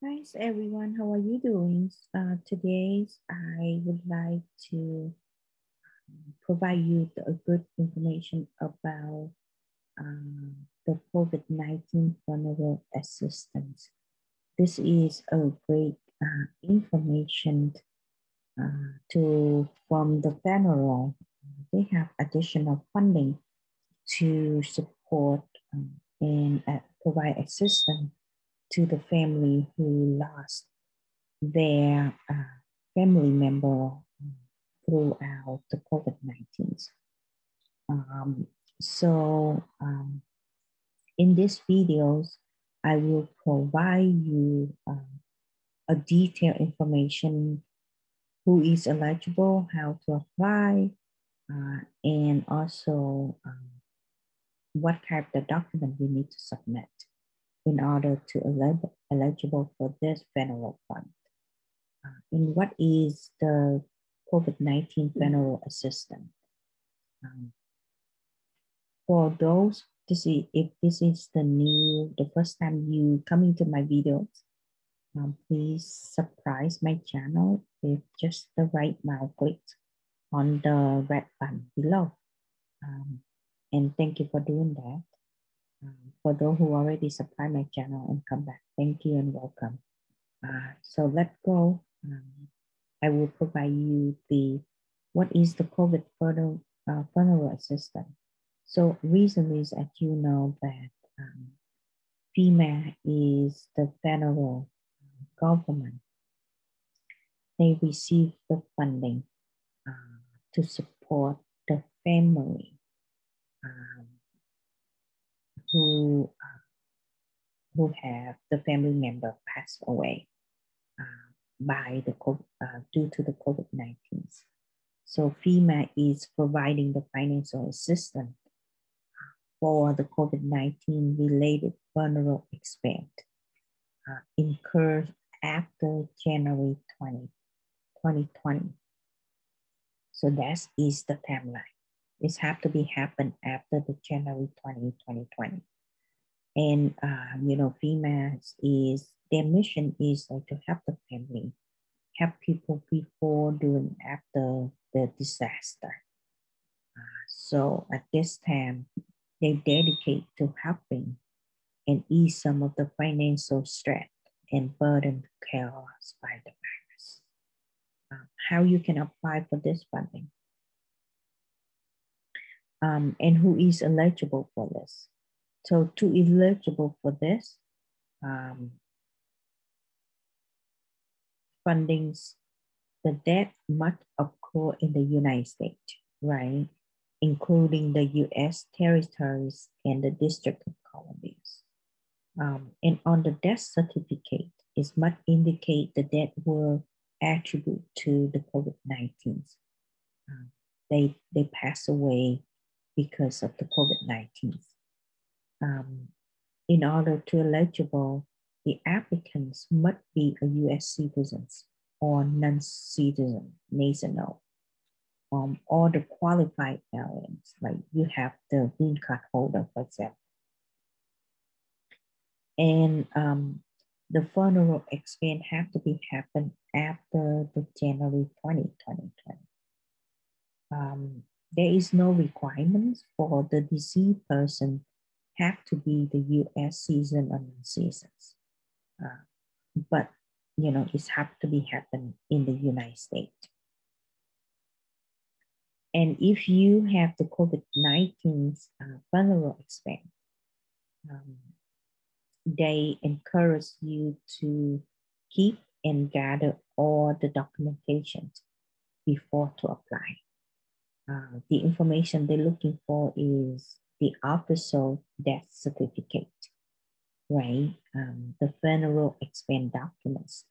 Hi everyone, how are you doing? Today I would like to provide you a good information about the COVID-19 funeral assistance. This is a great information to from the funeral. They have additional funding to support and provide assistance to the family who lost their family member throughout the COVID-19. Um, so in these videos, I will provide you a detailed information who is eligible, how to apply, and also what type of document you need to submit in order to eligible for this federal fund. And what is the COVID-19 federal assistance? For those, if this is the first time you coming to my videos, please subscribe my channel with just the right mouse click on the red button below. And thank you for doing that. For those who already subscribe my channel and come back, thank you and welcome. So let's go. I will provide you what is the COVID funeral assistance. So recently, as you know, that FEMA is the federal government. They receive the funding to support the family who have the family member passed away by the due to the COVID-19. So FEMA is providing the financial assistance for the COVID-19 related funeral expense incurred after January 2020. So that is the timeline. This have to be happen after the January 2020. And, FEMA their mission is to help the family, help people before, during, after the disaster. So at this time, they dedicate to helping and ease some of the financial stress and burden caused by the virus. How you can apply for this funding, and who is eligible for this. So to eligible for this, fundings, the debt must occur in the United States, right? Including the U.S. territories and the District of Columbia. And on the death certificate, it must indicate the debt were attributed to the COVID-19. They pass away because of the COVID-19. In order to eligible, the applicants must be a U.S. citizens or non-citizen national, or the qualified aliens, like you have the green card holder, for example. And the funeral expense have to be happen after the January 2020. There is no requirements for the deceased person have to be the U.S. citizen or non-citizens. But, it have to be happen in the United States. And if you have the COVID-19 funeral expense, they encourage you to keep and gather all the documentation before to apply. The information they're looking for is the official death certificate, right? The funeral expense documents,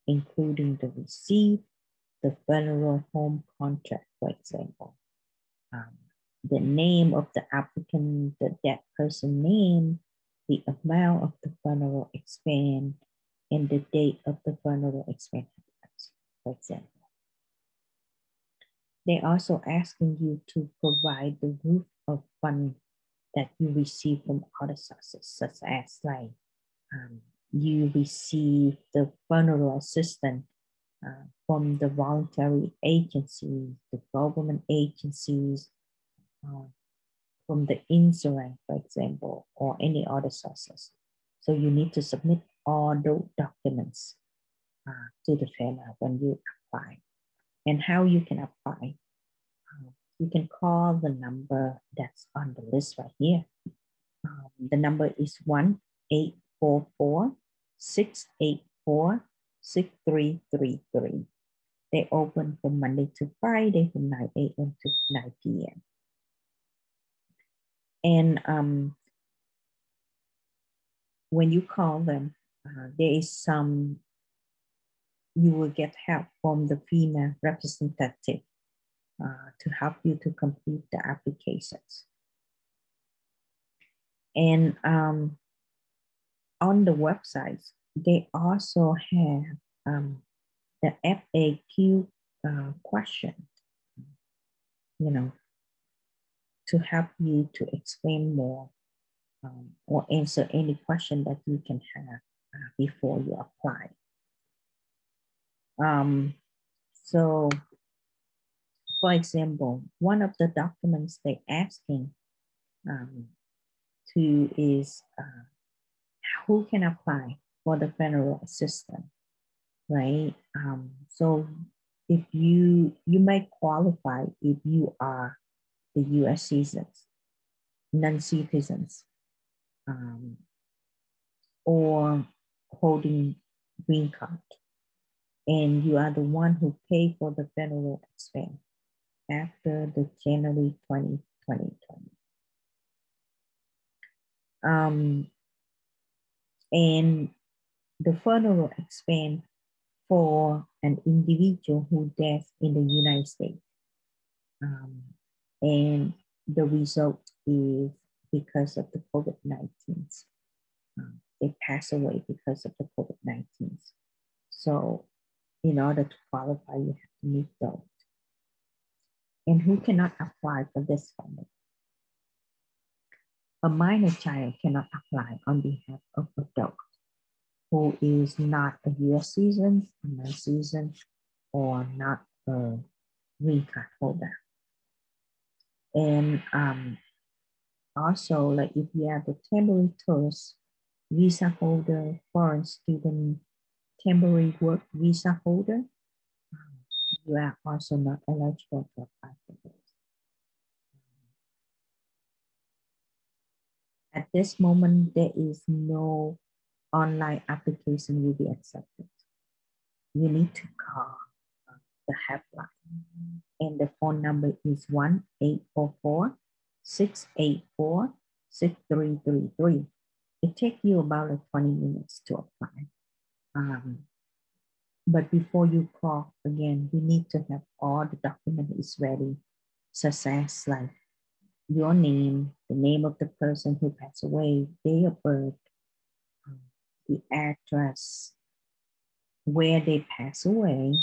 including the receipt, the funeral home contract, for example, the name of the applicant, the dead person name, the amount of the funeral expense, and the date of the funeral expense, for example. They're also asking you to provide the proof of funds that you receive from other sources, such as like you receive the funeral assistance from the voluntary agencies, the government agencies, uh, from the insurance, for example, or any other sources. So you need to submit all those documents to the FEMA when you apply. And how you can apply? You can call the number that's on the list right here. The number is 1-844-684-6333. They open from Monday to Friday from 9 a.m. to 9 p.m. And when you call them, there is you will get help from the FEMA representative to help you to complete the applications. And on the website, they also have the FAQ question, to help you to explain more or answer any question that you can have before you apply. So, for example, one of the documents they're asking to is who can apply for the federal assistance, right? So if you may qualify if you are the U.S. citizens, non-citizens, or holding green card, and you are the one who paid for the federal expense after the January 2020. And the federal expense for an individual who dies in the United States. And the result is because of the COVID-19. They pass away because of the COVID-19. So in order to qualify, you have to meet those. And who cannot apply for this funding? A minor child cannot apply on behalf of adult who is not a U.S. citizen, a non-citizen, or not a green card holder. And also, like if you have a temporary tourist visa holder, foreign student, temporary work visa holder, you are also not eligible to apply for this. At this moment, there is no online application will be accepted. You need to call the helpline, and the phone number is 1-844-684-6333. It takes you about 20 minutes to apply. But before you call, again, you need to have all the documents ready, such as like your name, the name of the person who passed away, date of birth, the address, where they pass away,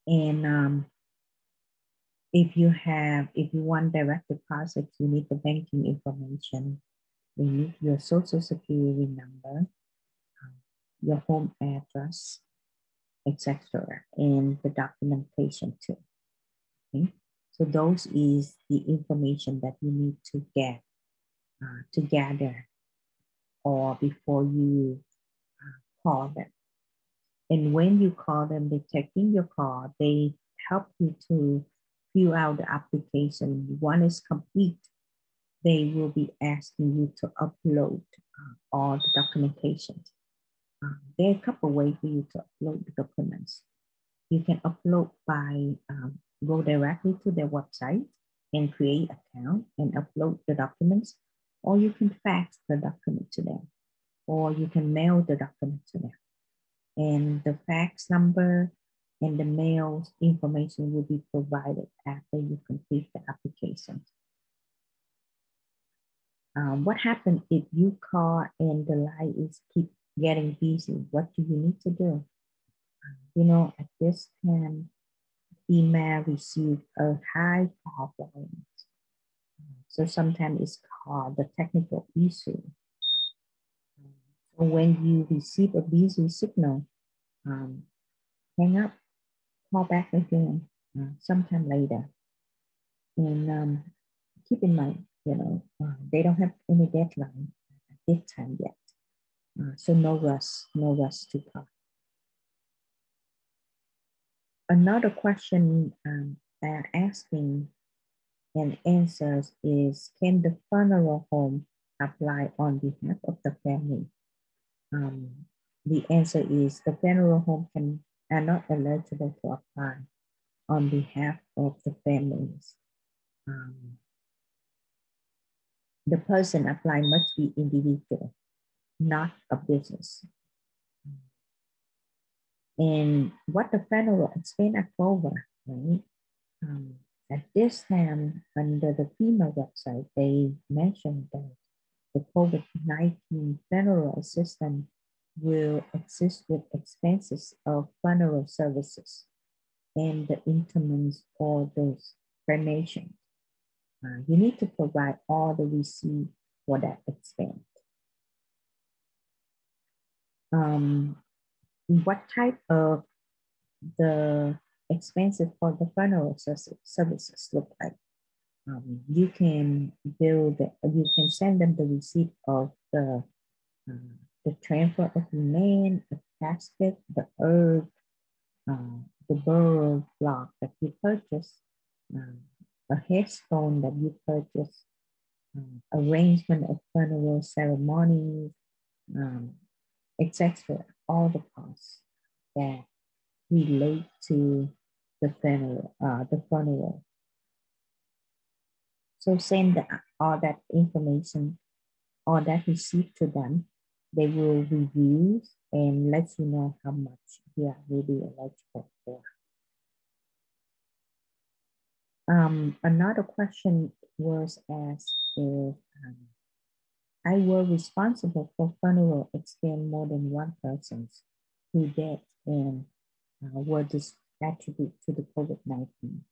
and if you want direct deposit, you need the banking information. You need your social security number, your home address, etc., and the documentation too. Okay, so those is the information that you need to get to gather, or before you call them. And when you call them, they check in your call. They help you to fill out the application. Once it's complete, they will be asking you to upload all the documentation. There are a couple ways for you to upload the documents. You can upload by go directly to their website and create an account and upload the documents, or you can fax the document to them, or you can mail the document to them. And the fax number and the mail information will be provided after you complete the application. What happens if you call and the line is keep getting busy? What do you need to do? At this time, FEMA receive a high call volume. So sometimes it's called the technical issue. So when you receive a busy signal, hang up, call back again sometime later. And keep in mind, they don't have any deadline at this time yet. So no rush to call. Another question they're asking and answers is, can the funeral home apply on behalf of the family? The answer is the funeral home are not eligible to apply on behalf of the families. The person applying must be individual, not a business. And what the funeral expense are covered, right? At this time, under the FEMA website, they mentioned that the COVID-19 funeral assistance will assist with expenses of funeral services and the interments or the cremation. You need to provide all the receipt for that expense. What type of the expenses for the funeral services look like? You can send them the receipt of the transfer of the name, the casket, the herb, the burial block that you purchased, a headstone that you purchased, arrangement of funeral ceremonies, etc. All the costs that relate to the funeral. So send all that information, all that receipt to them. They will review and let you know how much you are really eligible for. Another question was asked if I were responsible for funeral expense more than one person's who dead and were attributed to the COVID-19.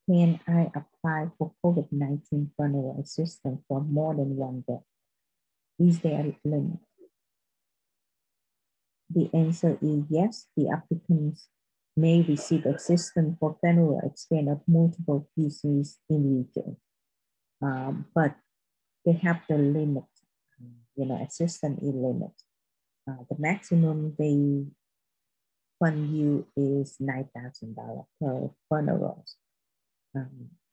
Can I apply for COVID-19 funeral assistance for more than one death? Is there a limit? The answer is yes. The applicants may receive assistance for funeral expense of multiple deceased individuals, but they have the limit. Assistance is limit. The maximum they fund you is $9,000 per funeral,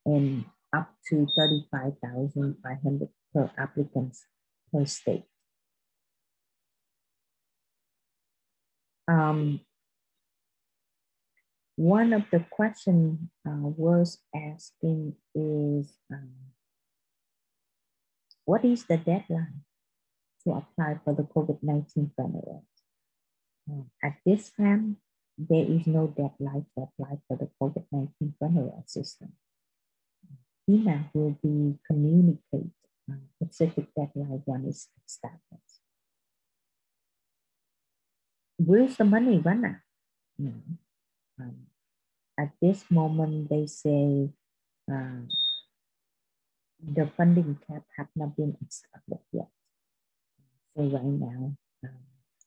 and up to $35,500 per applicants per state. One of the questions was asking is, what is the deadline to apply for the COVID-19 funeral? At this time, there is no deadline to apply for the COVID-19 funeral assistance. FEMA will be communicate specific deadline when it's established. Where's the money run out? At this moment, they say the funding cap have not been established yet. So right now,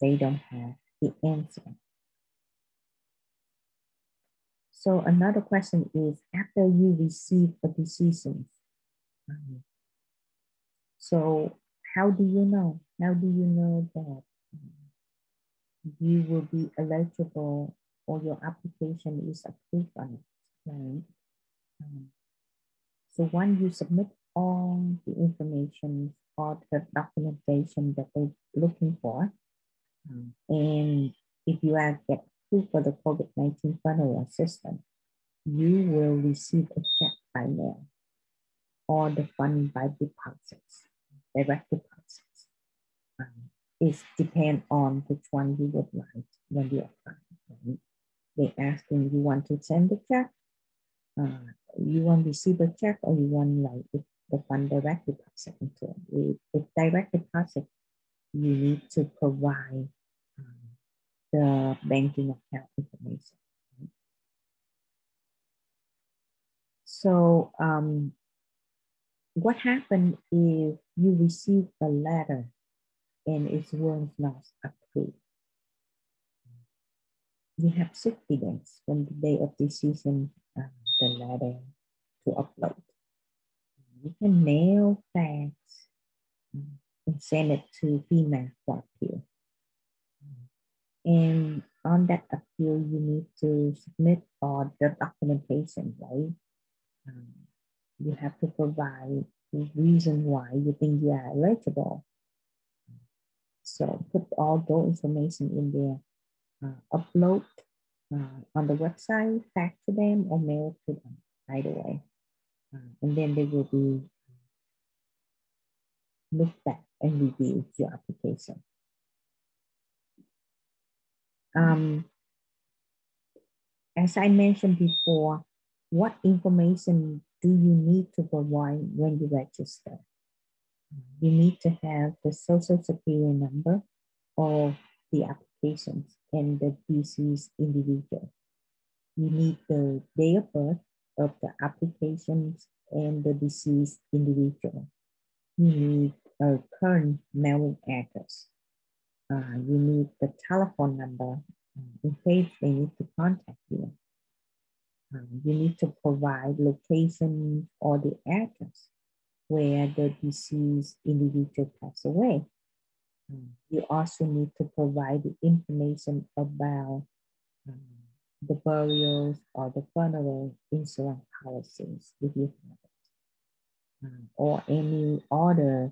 they don't have the answer. So another question is, after you receive a decision, so how do you know? How do you know that you will be eligible or your application is approved on it, right? So when you submit all the information, all the documentation that they're looking for, and if you are get approved for the COVID-19 funeral assistance, you will receive a check by mail or the fund by deposits, direct deposits. It depends on which one you would like when you apply. Right? They asking you want to send the check, you want to receive a check, or you want like the fund direct deposit into it. With direct deposit, you need to provide the banking account information. Right? So what happened if you receive a letter and it was not approved? You have 60 days from the day of decision, the letter to upload. You can mail, fax, and send it to FEMA for appeal. And on that appeal, you need to submit all the documentation, right? You have to provide the reason why you think you are eligible. So put all those information in there, upload on the website, fax to them, or mail to them right away. And then they will be looked at and review your application. As I mentioned before, what information do you need to provide when you register? You need to have the social security number of the applications and the deceased individual. You need the date of birth of the applications and the deceased individual. You need a current mailing address. You need the telephone number in case they need to contact you. You need to provide location or the address where the deceased individual passed away. You also need to provide the information about the burials or the funeral insurance policies if you have it, or any other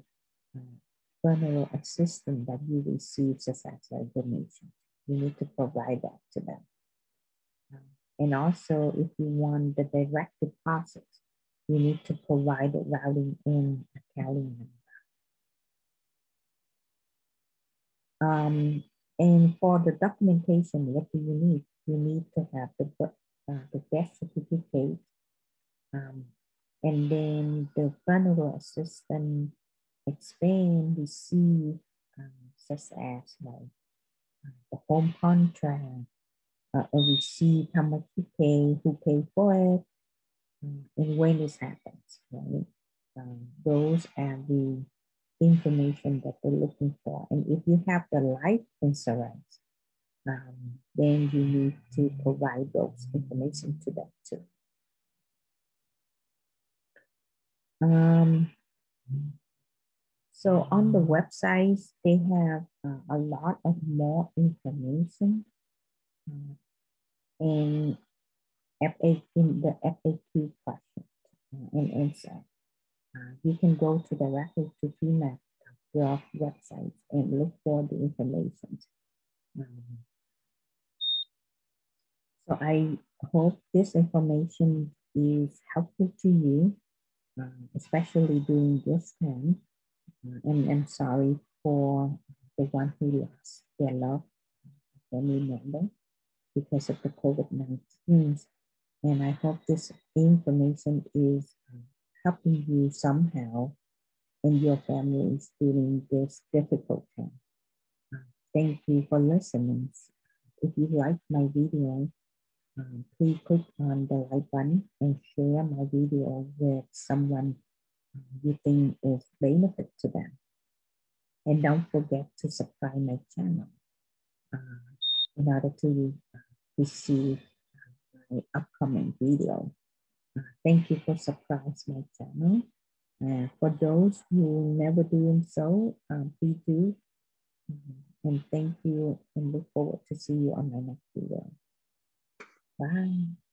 funeral assistance that you receive such as a donation. You need to provide that to them. And also, if you want the direct deposit, you need to provide the routing and accounting number. And for the documentation, what do you need? You need to have the death certificate, and then the funeral assistance expense receipt, such as like the home contract, a receipt, how much you pay, who paid for it, and when this happens, right? Those are the information that they're looking for. And if you have the life insurance, then you need to provide those information to them too. So on the websites, they have a lot of more information in the FAQ question and answer. You can go to directly to FEMA websites and look for the information. So I hope this information is helpful to you, especially during this time. And I'm sorry for the one who lost their loved family member because of the COVID-19. And I hope this information is helping you somehow and your families during this difficult time. Thank you for listening. If you like my video, please click on the like button and share my video with someone you think is benefit to them. And don't forget to subscribe my channel in order to receive my upcoming video. Thank you for subscribing my channel. For those who never doing so, please do. And thank you and look forward to see you on my next video. Bye.